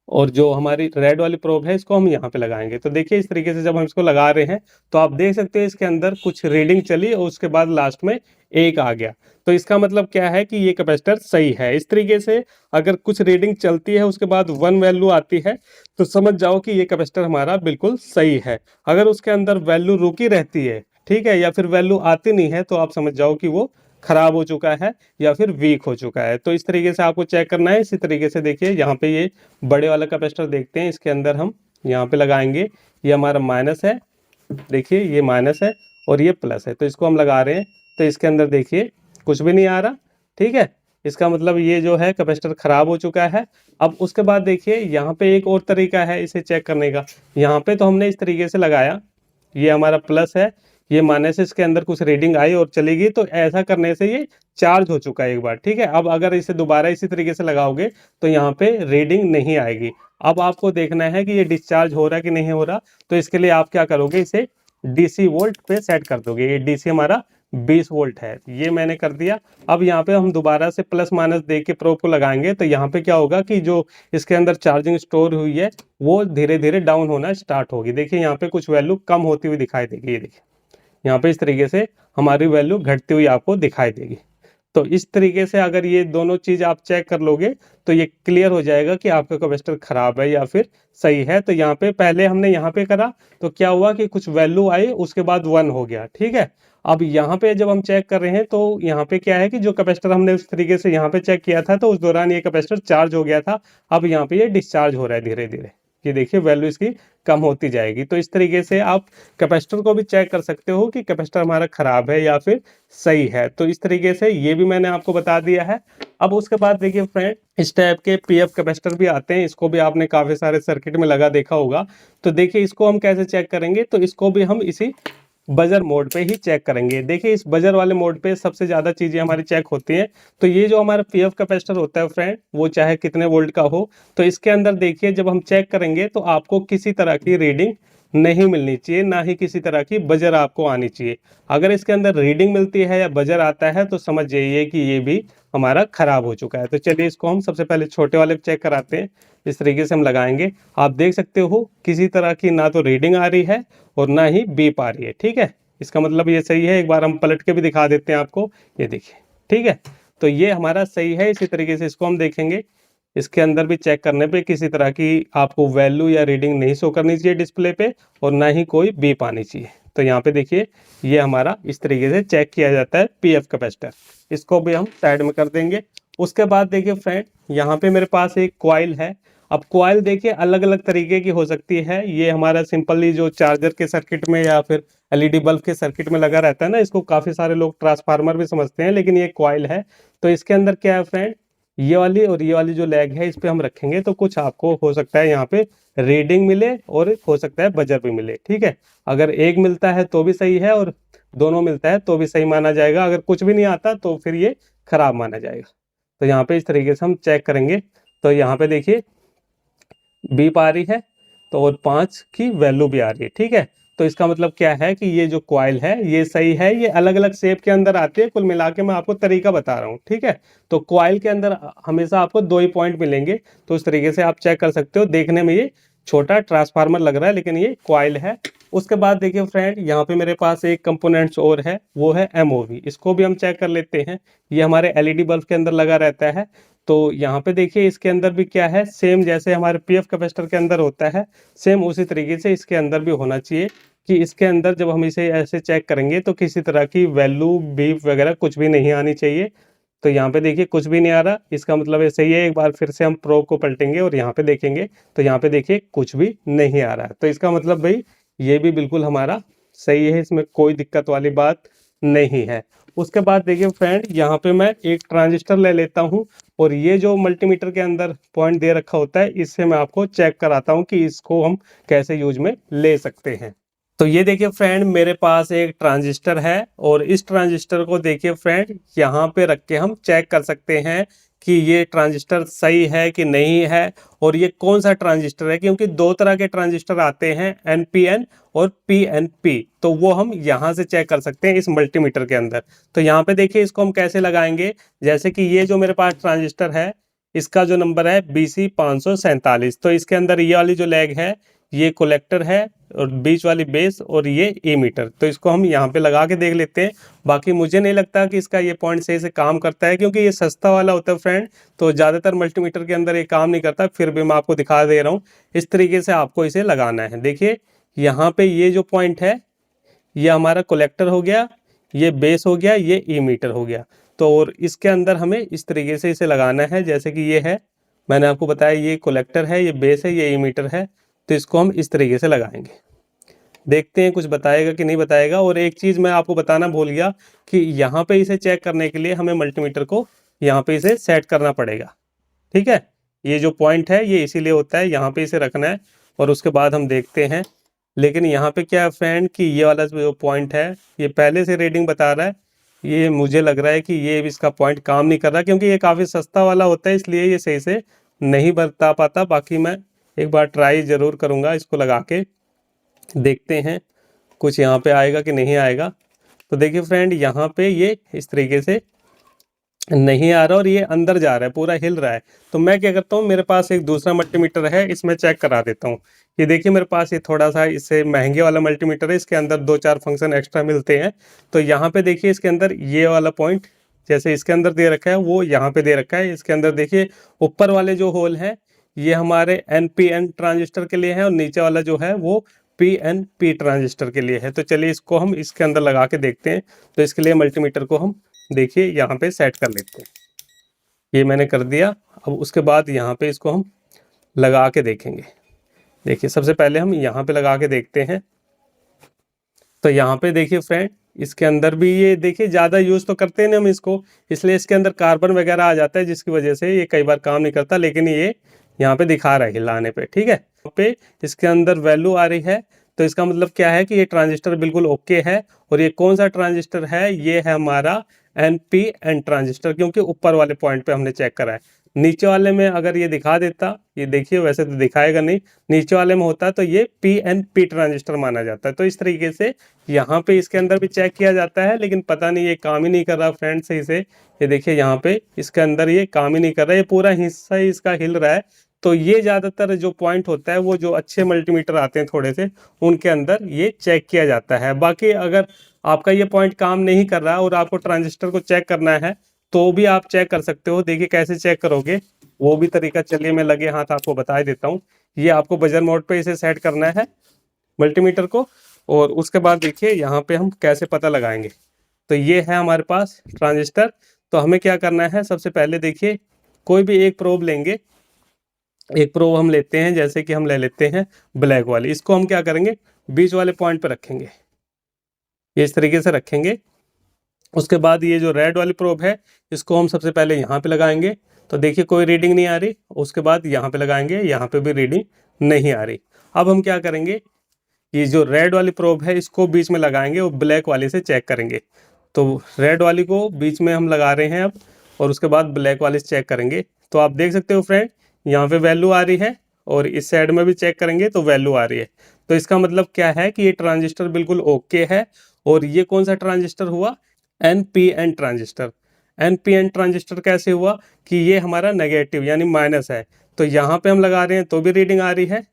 और जो हमारी रेड वाली प्रोब है इसको हम यहाँ पे लगाएंगे। तो देखिए इस तरीके से जब हम इसको लगा रहे हैं तो आप देख सकते हैं इसके अंदर कुछ रीडिंग चली और उसके बाद लास्ट में एक आ गया। तो इसका मतलब क्या है कि ये कैपेसिटर सही है। इस तरीके से अगर कुछ रीडिंग चलती है उसके बाद वन वैल्यू आती है तो समझ जाओ कि ये कैपेसिटर हमारा बिल्कुल सही है। अगर उसके अंदर वैल्यू रुकी रहती है, ठीक है, या फिर वैल्यू आती नहीं है, तो आप समझ जाओ कि वो खराब हो चुका है या फिर वीक हो चुका है। तो इस तरीके से आपको चेक करना है। इसी तरीके से देखिए यहाँ पे ये बड़े वाला कैपेसिटर देखते हैं, इसके अंदर हम यहाँ पे लगाएंगे, ये हमारा माइनस है, देखिए ये माइनस है और ये प्लस है, तो इसको हम लगा रहे हैं। तो इसके अंदर देखिए कुछ भी नहीं आ रहा, ठीक है, इसका मतलब ये जो है कैपेसिटर खराब हो चुका है। अब उसके बाद देखिए यहाँ पे एक और तरीका है इसे चेक करने का। यहाँ पे तो हमने इस तरीके से लगाया, ये हमारा प्लस है, ये माइनस है, इसके अंदर कुछ रीडिंग आई और चली गई, तो ऐसा करने से ये चार्ज हो चुका है एक बार, ठीक है। अब अगर इसे दोबारा इसी तरीके से लगाओगे तो यहाँ पे रीडिंग नहीं आएगी। अब आपको देखना है कि ये डिस्चार्ज हो रहा है कि नहीं हो रहा। तो इसके लिए आप क्या करोगे, इसे डीसी वोल्ट पे सेट कर दोगे। ये डीसी हमारा 20 वोल्ट है, ये मैंने कर दिया। अब यहाँ पे हम दोबारा से प्लस माइनस दे के प्रोब को लगाएंगे तो यहाँ पे क्या होगा कि जो इसके अंदर चार्जिंग स्टोर हुई है वो धीरे धीरे डाउन होना स्टार्ट होगी। देखिए यहाँ पे कुछ वैल्यू कम होती हुई दिखाई देगी, ये देखिए यहाँ पे इस तरीके से हमारी वैल्यू घटती हुई आपको दिखाई देगी। तो इस तरीके से अगर ये दोनों चीज आप चेक कर लोगे तो ये क्लियर हो जाएगा कि आपका कैपेसिटर खराब है या फिर सही है। तो यहाँ पे पहले हमने यहाँ पे करा तो क्या हुआ कि कुछ वैल्यू आई, उसके बाद 1 हो गया, ठीक है। अब यहाँ पे जब हम चेक कर रहे हैं तो यहाँ पे क्या है कि जो कैपेसिटर हमने उस तरीके से यहाँ पे चेक किया था तो उस दौरान ये कैपेसिटर चार्ज हो गया था। अब यहाँ पे ये डिस्चार्ज हो रहा है धीरे धीरे, ये देखिए वैल्यू इसकी कम होती जाएगी। तो इस तरीके से आप कैपेसिटर को भी चेक कर सकते हो कि कैपेसिटर हमारा खराब है या फिर सही है। तो इस तरीके से ये भी मैंने आपको बता दिया है। अब उसके बाद देखिए फ्रेंड, इस टाइप के पीएफ कैपेसिटर भी आते हैं, इसको भी आपने काफी सारे सर्किट में लगा देखा होगा। तो देखिए इसको हम कैसे चेक करेंगे, तो इसको भी हम इसी बजर मोड पे ही चेक करेंगे। देखिए इस बजर वाले मोड पे सबसे ज्यादा चीजें हमारी चेक होती हैं। तो ये जो हमारा पीएफ कैपेसिटर होता है फ्रेंड, वो चाहे कितने वोल्ट का हो, तो इसके अंदर देखिए जब हम चेक करेंगे तो आपको किसी तरह की रीडिंग नहीं मिलनी चाहिए, ना ही किसी तरह की बजर आपको आनी चाहिए। अगर इसके अंदर रीडिंग मिलती है या बजर आता है तो समझ जाइए कि ये भी हमारा खराब हो चुका है। तो चलिए इसको हम सबसे पहले छोटे वाले चेक कराते हैं। इस तरीके से हम लगाएंगे, आप देख सकते हो किसी तरह की ना तो रीडिंग आ रही है और ना ही बीप आ रही है, ठीक है। इसका मतलब ये सही है। एक बार हम पलट के भी दिखा देते हैं आपको, ये देखिए, ठीक है। तो ये हमारा सही है। इसी तरीके से इसको हम देखेंगे, इसके अंदर भी चेक करने पे किसी तरह की आपको वैल्यू या रीडिंग नहीं शो करनी चाहिए डिस्प्ले पे और ना ही कोई बीप आनी चाहिए। तो यहाँ पे देखिए ये हमारा इस तरीके से चेक किया जाता है पीएफ कैपेसिटर। इसको भी हम साइड में कर देंगे। उसके बाद देखिए फ्रेंड, यहाँ पे मेरे पास एक कॉइल है। अब कॉइल देखिए अलग अलग तरीके की हो सकती है। ये हमारा सिंपली जो चार्जर के सर्किट में या फिर एलईडी बल्ब के सर्किट में लगा रहता है ना, इसको काफी सारे लोग ट्रांसफार्मर भी समझते हैं, लेकिन ये कॉइल है। तो इसके अंदर क्या है फ्रेंड, ये वाली और ये वाली जो लेग है इस पे हम रखेंगे तो कुछ आपको हो सकता है यहाँ पे रीडिंग मिले और हो सकता है बजर भी मिले, ठीक है। अगर एक मिलता है तो भी सही है और दोनों मिलता है तो भी सही माना जाएगा। अगर कुछ भी नहीं आता तो फिर ये खराब माना जाएगा। तो यहाँ पे इस तरीके से हम चेक करेंगे। तो यहाँ पे देखिए बीप आ रही है तो और 5 की वैल्यू भी आ रही है, ठीक है। तो इसका मतलब क्या है कि ये जो कॉइल है ये सही है। ये अलग अलग शेप के अंदर आती है, कुल मिला के मैं आपको तरीका बता रहा हूँ, ठीक है। तो कॉइल के अंदर हमेशा आपको 2 ही पॉइंट मिलेंगे। तो इस तरीके से आप चेक कर सकते हो। देखने में ये छोटा ट्रांसफार्मर लग रहा है लेकिन ये कॉइल है। उसके बाद देखिए फ्रेंड, यहाँ पे मेरे पास एक कंपोनेंट्स और है, वो है एमओवी। इसको भी हम चेक कर लेते हैं। ये हमारे एलईडी बल्ब के अंदर लगा रहता है। तो यहाँ पे देखिए इसके अंदर भी क्या है, सेम जैसे हमारे पीएफ कैपेसिटर के अंदर होता है, सेम उसी तरीके से इसके अंदर भी होना चाहिए कि इसके अंदर जब हम इसे ऐसे चेक करेंगे तो किसी तरह की वैल्यू बीप वगैरह कुछ भी नहीं आनी चाहिए। तो यहाँ पे देखिए कुछ भी नहीं आ रहा, इसका मतलब ऐसे ही है। एक बार फिर से हम प्रोब को पलटेंगे और यहाँ पे देखेंगे तो यहाँ पे देखिए कुछ भी नहीं आ रहा है। तो इसका मतलब भाई ये भी बिल्कुल हमारा सही है, इसमें कोई दिक्कत वाली बात नहीं है। उसके बाद देखिए फ्रेंड, यहाँ पे मैं एक ट्रांजिस्टर ले लेता हूँ और ये जो मल्टीमीटर के अंदर पॉइंट दे रखा होता है इससे मैं आपको चेक कराता हूँ कि इसको हम कैसे यूज में ले सकते हैं। तो ये देखिए फ्रेंड, मेरे पास एक ट्रांजिस्टर है और इस ट्रांजिस्टर को देखिए फ्रेंड यहाँ पे रख के हम चेक कर सकते हैं कि ये ट्रांजिस्टर सही है कि नहीं है और ये कौन सा ट्रांजिस्टर है। क्योंकि 2 तरह के ट्रांजिस्टर आते हैं, एनपीएन और पीएनपी। तो वो हम यहाँ से चेक कर सकते हैं इस मल्टीमीटर के अंदर। तो यहाँ पे देखिए इसको हम कैसे लगाएंगे। जैसे कि ये जो मेरे पास ट्रांजिस्टर है इसका जो नंबर है BC547। तो इसके अंदर ये वाली जो लेग है ये कलेक्टर है और बीच वाली बेस और ये एमीटर। तो इसको हम यहाँ पे लगा के देख लेते हैं। बाकी मुझे नहीं लगता कि इसका ये पॉइंट सही से काम करता है क्योंकि ये सस्ता वाला होता है फ्रेंड। तो ज़्यादातर मल्टीमीटर के अंदर ये काम नहीं करता, फिर भी मैं आपको दिखा दे रहा हूँ। इस तरीके से आपको इसे लगाना है। देखिए यहाँ पे ये जो पॉइंट है ये हमारा कलेक्टर हो गया, ये बेस हो गया, ये एमीटर हो गया। तो और इसके अंदर हमें इस तरीके से इसे लगाना है। जैसे कि ये है, मैंने आपको बताया ये कलेक्टर है, ये बेस है, ये एमीटर है। तो इसको हम इस तरीके से लगाएंगे, देखते हैं कुछ बताएगा कि नहीं बताएगा। और एक चीज़ मैं आपको बताना भूल गया कि यहाँ पे इसे चेक करने के लिए हमें मल्टीमीटर को यहाँ पे इसे सेट करना पड़ेगा, ठीक है। ये जो पॉइंट है ये इसीलिए होता है, यहाँ पे इसे रखना है और उसके बाद हम देखते हैं। लेकिन यहाँ पे क्या है फ्रेंड कि ये वाला जो पॉइंट है ये पहले से रीडिंग बता रहा है। ये मुझे लग रहा है कि ये इसका पॉइंट काम नहीं कर रहा क्योंकि ये काफ़ी सस्ता वाला होता है, इसलिए ये सही से नहीं बता पाता। बाकी मैं एक बार ट्राई ज़रूर करूँगा, इसको लगा के देखते हैं कुछ यहाँ पे आएगा कि नहीं आएगा। तो देखिए फ्रेंड यहाँ पे ये इस तरीके से नहीं आ रहा और ये अंदर जा रहा है, पूरा हिल रहा है। तो मैं क्या करता हूँ, मेरे पास एक दूसरा मल्टीमीटर है, इसमें चेक करा देता हूँ। ये देखिए मेरे पास ये थोड़ा सा इससे महंगे वाला मल्टीमीटर है, इसके अंदर 2-4 फंक्शन एक्स्ट्रा मिलते हैं। तो यहाँ पे देखिए इसके अंदर ये वाला पॉइंट जैसे इसके अंदर दे रखा है वो यहाँ पे दे रखा है। इसके अंदर देखिए ऊपर वाले जो होल है ये हमारे NPN ट्रांजिस्टर के लिए है और नीचे वाला जो है वो PNP ट्रांजिस्टर के लिए है। तो चलिए इसको हम इसके अंदर लगा के देखते हैं। तो इसके लिए मल्टीमीटर को हम देखिए यहाँ पे सेट कर लेते हैं। ये मैंने कर दिया। अब उसके बाद यहाँ पे इसको हम लगा के देखेंगे। देखिए सबसे पहले हम यहाँ पे लगा के देखते हैं। तो यहाँ पे देखिए फ्रेंड इसके अंदर भी ये देखिए ज़्यादा यूज़ तो करते नहीं हम इसको, इसलिए इसके अंदर कार्बन वगैरह आ जाता है जिसकी वजह से ये कई बार काम नहीं करता, लेकिन ये यहाँ पे दिखा रहा है हिलाने पे। ठीक है, यहाँ पे इसके अंदर वैल्यू आ रही है, तो इसका मतलब क्या है कि ये ट्रांजिस्टर बिल्कुल ओके है। और ये कौन सा ट्रांजिस्टर है, ये है हमारा NPN ट्रांजिस्टर, क्योंकि ऊपर वाले पॉइंट पे हमने चेक करा है। नीचे वाले में अगर ये दिखा देता, ये देखिए वैसे तो दिखाएगा नहीं, नीचे वाले में होता तो ये PNP ट्रांजिस्टर माना जाता है। तो इस तरीके से यहाँ पे इसके अंदर भी चेक किया जाता है, लेकिन पता नहीं ये काम ही नहीं कर रहा फ्रेंड सही से। ये देखिए यहाँ पे इसके अंदर ये काम ही नहीं कर रहा है, ये पूरा हिस्सा ही इसका हिल रहा है। तो ये ज़्यादातर जो पॉइंट होता है वो जो अच्छे मल्टीमीटर आते हैं थोड़े से, उनके अंदर ये चेक किया जाता है। बाकी अगर आपका ये पॉइंट काम नहीं कर रहा और आपको ट्रांजिस्टर को चेक करना है तो भी आप चेक कर सकते हो। देखिए कैसे चेक करोगे वो भी तरीका, चलिए मैं लगे हाथ आपको बता देता हूँ। ये आपको बजर मोड पे इसे सेट करना है मल्टीमीटर को, और उसके बाद देखिए यहाँ पे हम कैसे पता लगाएंगे। तो ये है हमारे पास ट्रांजिस्टर। तो हमें क्या करना है, सबसे पहले देखिए कोई भी एक प्रोब लेंगे। एक प्रोब हम लेते हैं, जैसे कि हम ले लेते हैं ब्लैक वाली। इसको हम क्या करेंगे, बीच वाले पॉइंट पे रखेंगे, ये इस तरीके से रखेंगे। उसके बाद ये जो रेड वाली प्रोब है इसको हम सबसे पहले यहाँ पे लगाएंगे। तो देखिए कोई रीडिंग नहीं आ रही। उसके बाद यहाँ पे लगाएंगे, यहाँ पे भी रीडिंग नहीं आ रही। अब हम क्या करेंगे, ये जो रेड वाली प्रोब है इसको बीच में लगाएंगे और ब्लैक वाली से चेक करेंगे। तो रेड वाली को बीच में हम लगा रहे हैं अब, और उसके बाद ब्लैक वाली से चेक करेंगे। तो आप देख सकते हो फ्रेंड यहाँ पे वैल्यू आ रही है, और इस साइड में भी चेक करेंगे तो वैल्यू आ रही है। तो इसका मतलब क्या है कि ये ट्रांजिस्टर बिल्कुल ओके है। और ये कौन सा ट्रांजिस्टर हुआ, NPN ट्रांजिस्टर। NPN ट्रांजिस्टर कैसे हुआ कि ये हमारा नेगेटिव यानी माइनस है। तो यहाँ पे हम लगा रहे हैं तो भी रीडिंग आ रही है,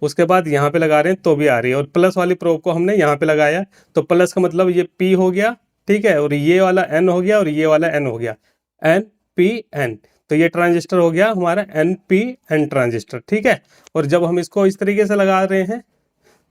उसके बाद यहाँ पे लगा रहे हैं तो भी आ रही है। और प्लस वाली प्रोब को हमने यहाँ पे लगाया, तो प्लस का मतलब ये P हो गया, ठीक है, और ये वाला N हो गया और ये वाला N हो गया, NPN। तो ये ट्रांजिस्टर हो गया हमारा NPN ट्रांजिस्टर, ठीक है। और जब हम इसको इस तरीके से लगा रहे हैं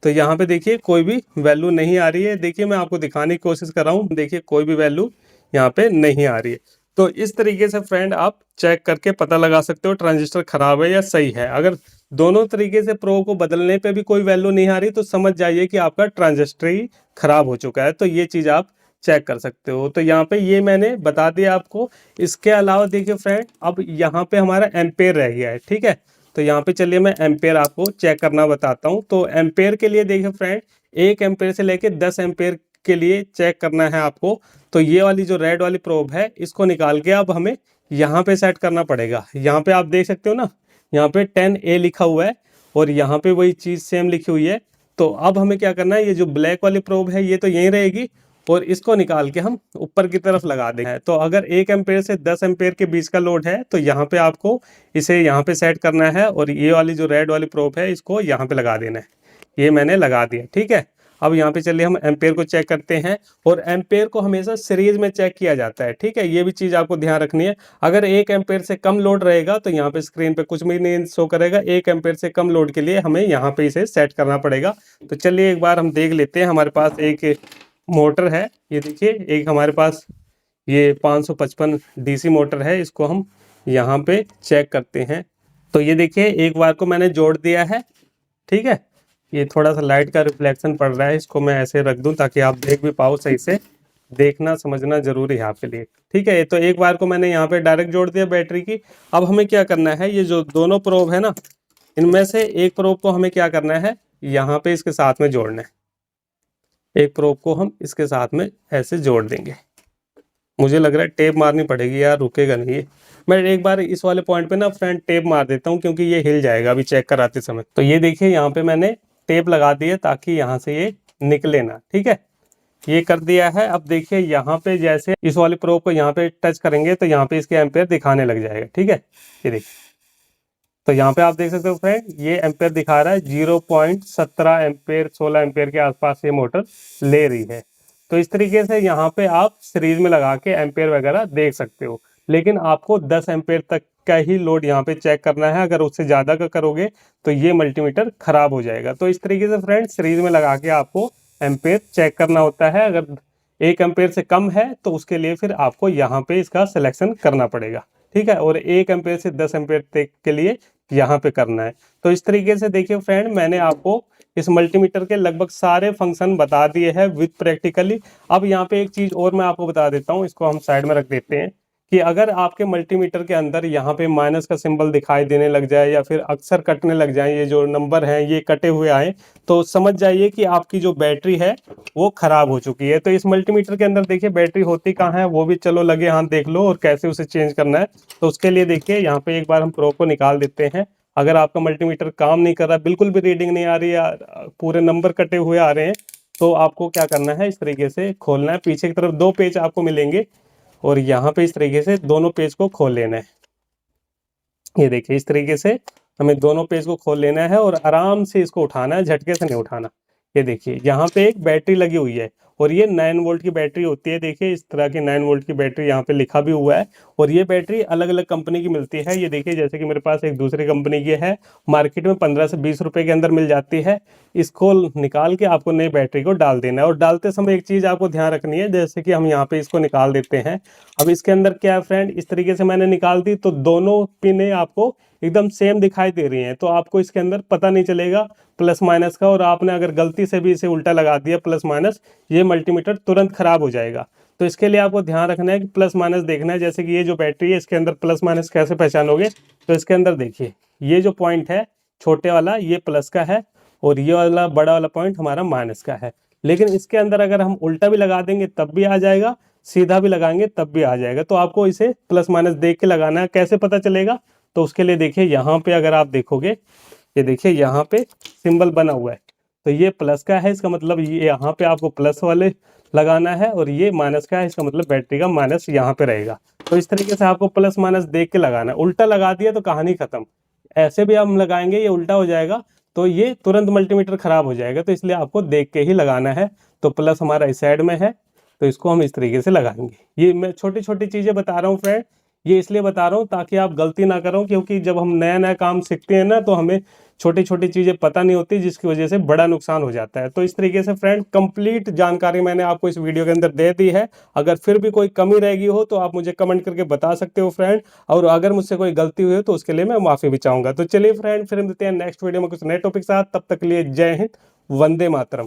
तो यहाँ पे देखिए कोई भी वैल्यू नहीं आ रही है। देखिए मैं आपको दिखाने की कोशिश कर रहा हूँ, देखिए कोई भी वैल्यू यहाँ पे नहीं आ रही है। तो इस तरीके से फ्रेंड आप चेक करके पता लगा सकते हो ट्रांजिस्टर खराब है या सही है। अगर दोनों तरीके से प्रो को बदलने पे भी कोई वैल्यू नहीं आ रही तो समझ जाइए कि आपका ट्रांजिस्टर ही खराब हो चुका है। तो ये चीज़ आप चेक कर सकते हो। तो यहाँ पे ये मैंने बता दिया आपको। इसके अलावा देखिए फ्रेंड अब यहाँ पे हमारा एम्पेयर रह गया है, ठीक है। तो यहाँ पे चलिए मैं एम्पेयर आपको चेक करना बताता हूँ। तो एम्पेयर के लिए देखिए फ्रेंड 1 एम्पेयर से लेके 10 एम्पेयर के लिए चेक करना है आपको। तो ये वाली जो रेड वाली प्रोब है इसको निकाल के अब हमें यहाँ पे सेट करना पड़ेगा। यहाँ पे आप देख सकते हो ना, यहाँ पे 10A लिखा हुआ है और यहाँ पे वही चीज़ सेम लिखी हुई है। तो अब हमें क्या करना है, ये जो ब्लैक वाली प्रोब है ये तो यहीं रहेगी और इसको निकाल के हम ऊपर की तरफ लगा देंगे। तो अगर 1 एम्पेयर से 10 एम्पेयर के बीच का लोड है तो यहाँ पे आपको इसे यहाँ पे सेट करना है और ये वाली जो रेड वाली प्रोब है इसको यहाँ पे लगा देना है। ये मैंने लगा दिया, ठीक है। अब यहाँ पे चलिए हम एम्पेयर को चेक करते हैं, और एम्पेयर को हमेशा सीरीज में चेक किया जाता है, ठीक है। ये भी चीज़ आपको ध्यान रखनी है। अगर 1 एम्पेयर से कम लोड रहेगा तो यहाँ पे स्क्रीन पे कुछ भी नहीं शो करेगा। 1 एम्पेयर से कम लोड के लिए हमें यहाँ पे इसे सेट करना पड़ेगा। तो चलिए एक बार हम देख लेते हैं। हमारे पास एक मोटर है, ये देखिए एक हमारे पास ये 555 DC मोटर है। इसको हम यहाँ पे चेक करते हैं। तो ये देखिए एक बार को मैंने जोड़ दिया है, ठीक है। ये थोड़ा सा लाइट का रिफ्लेक्शन पड़ रहा है, इसको मैं ऐसे रख दूं ताकि आप देख भी पाओ सही से। देखना समझना जरूरी है आपके लिए, ठीक है। तो एक बार को मैंने यहाँ पे डायरेक्ट जोड़ दिया बैटरी की। अब हमें क्या करना है, ये जो दोनों प्रोब है ना, इनमें से एक प्रोब को हमें क्या करना है, यहाँ पे इसके साथ में जोड़ना है। एक प्रोब को हम इसके साथ में ऐसे जोड़ देंगे। मुझे लग रहा है टेप मारनी पड़ेगी यार, रुकेगा नहीं ये। मैं एक बार इस वाले पॉइंट पे ना फ्रेंड टेप मार देता हूँ क्योंकि ये हिल जाएगा अभी चेक कराते समय। तो ये देखिए यहाँ पे मैंने टेप लगा दी है ताकि यहाँ से ये निकले ना, ठीक है। ये कर दिया है। अब देखिए यहाँ पे जैसे इस वाली प्रोब को यहाँ पे टच करेंगे तो यहाँ पे इसके एम्पेयर दिखाने लग जाएगा। ठीक है, ये देखिए, तो यहाँ पे आप देख सकते हो फ्रेंड, ये एम्पेयर दिखा रहा है 0.17 एम्पेयर, 16 एम्पेयर के आसपास ये मोटर ले रही है। तो इस तरीके से यहाँ पे आप सीरीज में लगा के एम्पेयर वगैरह देख सकते हो, लेकिन आपको 10 एम्पेयर तक का ही लोड यहाँ पे चेक करना है। अगर उससे ज़्यादा का करोगे तो ये मल्टीमीटर खराब हो जाएगा। तो इस तरीके से फ्रेंड सीरीज में लगा के आपको एम्पेयर चेक करना होता है। अगर 1 एम्पेयर से कम है तो उसके लिए फिर आपको यहाँ पे इसका सिलेक्शन करना पड़ेगा। ठीक है, और 1 एम्पेयर से 10 एम्पेयर तक के लिए यहाँ पे करना है। तो इस तरीके से देखिए फ्रेंड, मैंने आपको इस मल्टीमीटर के लगभग सारे फंक्शन बता दिए हैं विद प्रैक्टिकली। अब यहाँ पे एक चीज़ और मैं आपको बता देता हूँ, इसको हम साइड में रख देते हैं, कि अगर आपके मल्टीमीटर के अंदर यहाँ पे माइनस का सिंबल दिखाई देने लग जाए या फिर अक्सर कटने लग जाए, ये जो नंबर हैं ये कटे हुए आए, तो समझ जाइए कि आपकी जो बैटरी है वो खराब हो चुकी है। तो इस मल्टीमीटर के अंदर देखिए बैटरी होती कहाँ है वो भी चलो लगे हाथ देख लो, और कैसे उसे चेंज करना है। तो उसके लिए देखिए यहाँ पे एक बार हम प्रोब को निकाल देते हैं। अगर आपका मल्टीमीटर काम नहीं कर रहा, बिल्कुल भी रीडिंग नहीं आ रही है, पूरे नंबर कटे हुए आ रहे हैं, तो आपको क्या करना है, इस तरीके से खोलना है। पीछे की तरफ 2 पेज आपको मिलेंगे और यहाँ पे इस तरीके से दोनों पेज को खोल लेना है। ये देखिए, इस तरीके से हमें दोनों पेज को खोल लेना है और आराम से इसको उठाना है, झटके से नहीं उठाना। ये देखिए यहाँ पे एक बैटरी लगी हुई है और ये 9 वोल्ट की बैटरी होती है। देखिए इस तरह की 9 वोल्ट की बैटरी यहाँ पे लिखा भी हुआ है, और ये बैटरी अलग अलग कंपनी की मिलती है। ये देखिए जैसे कि मेरे पास एक दूसरी कंपनी की है, मार्केट में 15 से 20 रुपए के अंदर मिल जाती है। इसको निकाल के आपको नई बैटरी को डाल देना है, और डालते समय एक चीज़ आपको ध्यान रखनी है, जैसे कि हम यहाँ पे इसको निकाल देते हैं। अब इसके अंदर क्या है फ्रेंड, इस तरीके से मैंने निकाल दी तो दोनों पिने आपको एकदम सेम दिखाई दे रही हैं, तो आपको इसके अंदर पता नहीं चलेगा प्लस माइनस का। और आपने अगर गलती से भी इसे उल्टा लगा दिया प्लस माइनस, ये मल्टीमीटर तुरंत खराब हो जाएगा। तो इसके लिए आपको ध्यान रखना है कि प्लस माइनस देखना है। जैसे कि ये जो बैटरी है इसके अंदर प्लस माइनस कैसे पहचानोगे, तो इसके अंदर देखिए ये जो पॉइंट है छोटे वाला ये प्लस का है, और ये वाला बड़ा वाला पॉइंट हमारा माइनस का है। लेकिन इसके अंदर अगर हम उल्टा भी लगा देंगे तब भी आ जाएगा, सीधा भी लगाएंगे तब भी आ जाएगा। तो आपको इसे प्लस माइनस देख के लगाना है। कैसे पता चलेगा, तो उसके लिए देखिए यहाँ पे अगर आप देखोगे, ये देखिए यहाँ पे सिंबल बना हुआ है, तो ये प्लस का है, इसका मतलब ये यहाँ पे आपको प्लस वाले लगाना है, और ये माइनस का है, इसका मतलब बैटरी का माइनस यहाँ पे रहेगा। तो इस तरीके से आपको प्लस माइनस देख के लगाना है। उल्टा लगा दिया तो कहानी खत्म। ऐसे भी हम लगाएंगे ये उल्टा हो जाएगा तो ये तुरंत मल्टीमीटर खराब हो जाएगा। तो इसलिए आपको देख के ही लगाना है। तो प्लस हमारा इस साइड में है, तो इसको हम इस तरीके से लगाएंगे। ये मैं छोटी छोटी चीज़ें बता रहा हूँ फ्रेंड, ये इसलिए बता रहा हूँ ताकि आप गलती ना करो, क्योंकि जब हम नया नया काम सीखते हैं ना तो हमें छोटी छोटी चीज़ें पता नहीं होती, जिसकी वजह से बड़ा नुकसान हो जाता है। तो इस तरीके से फ्रेंड कंप्लीट जानकारी मैंने आपको इस वीडियो के अंदर दे दी है। अगर फिर भी कोई कमी रह गई हो तो आप मुझे कमेंट करके बता सकते हो फ्रेंड, और अगर मुझसे कोई गलती हुई हो तो उसके लिए मैं माफ़ी भी चाहूँगा। तो चलिए फ्रेंड, फिर मिलते हैं नेक्स्ट वीडियो में कुछ नए टॉपिक के साथ। तब तक के लिए जय हिंद, वंदे मातरम।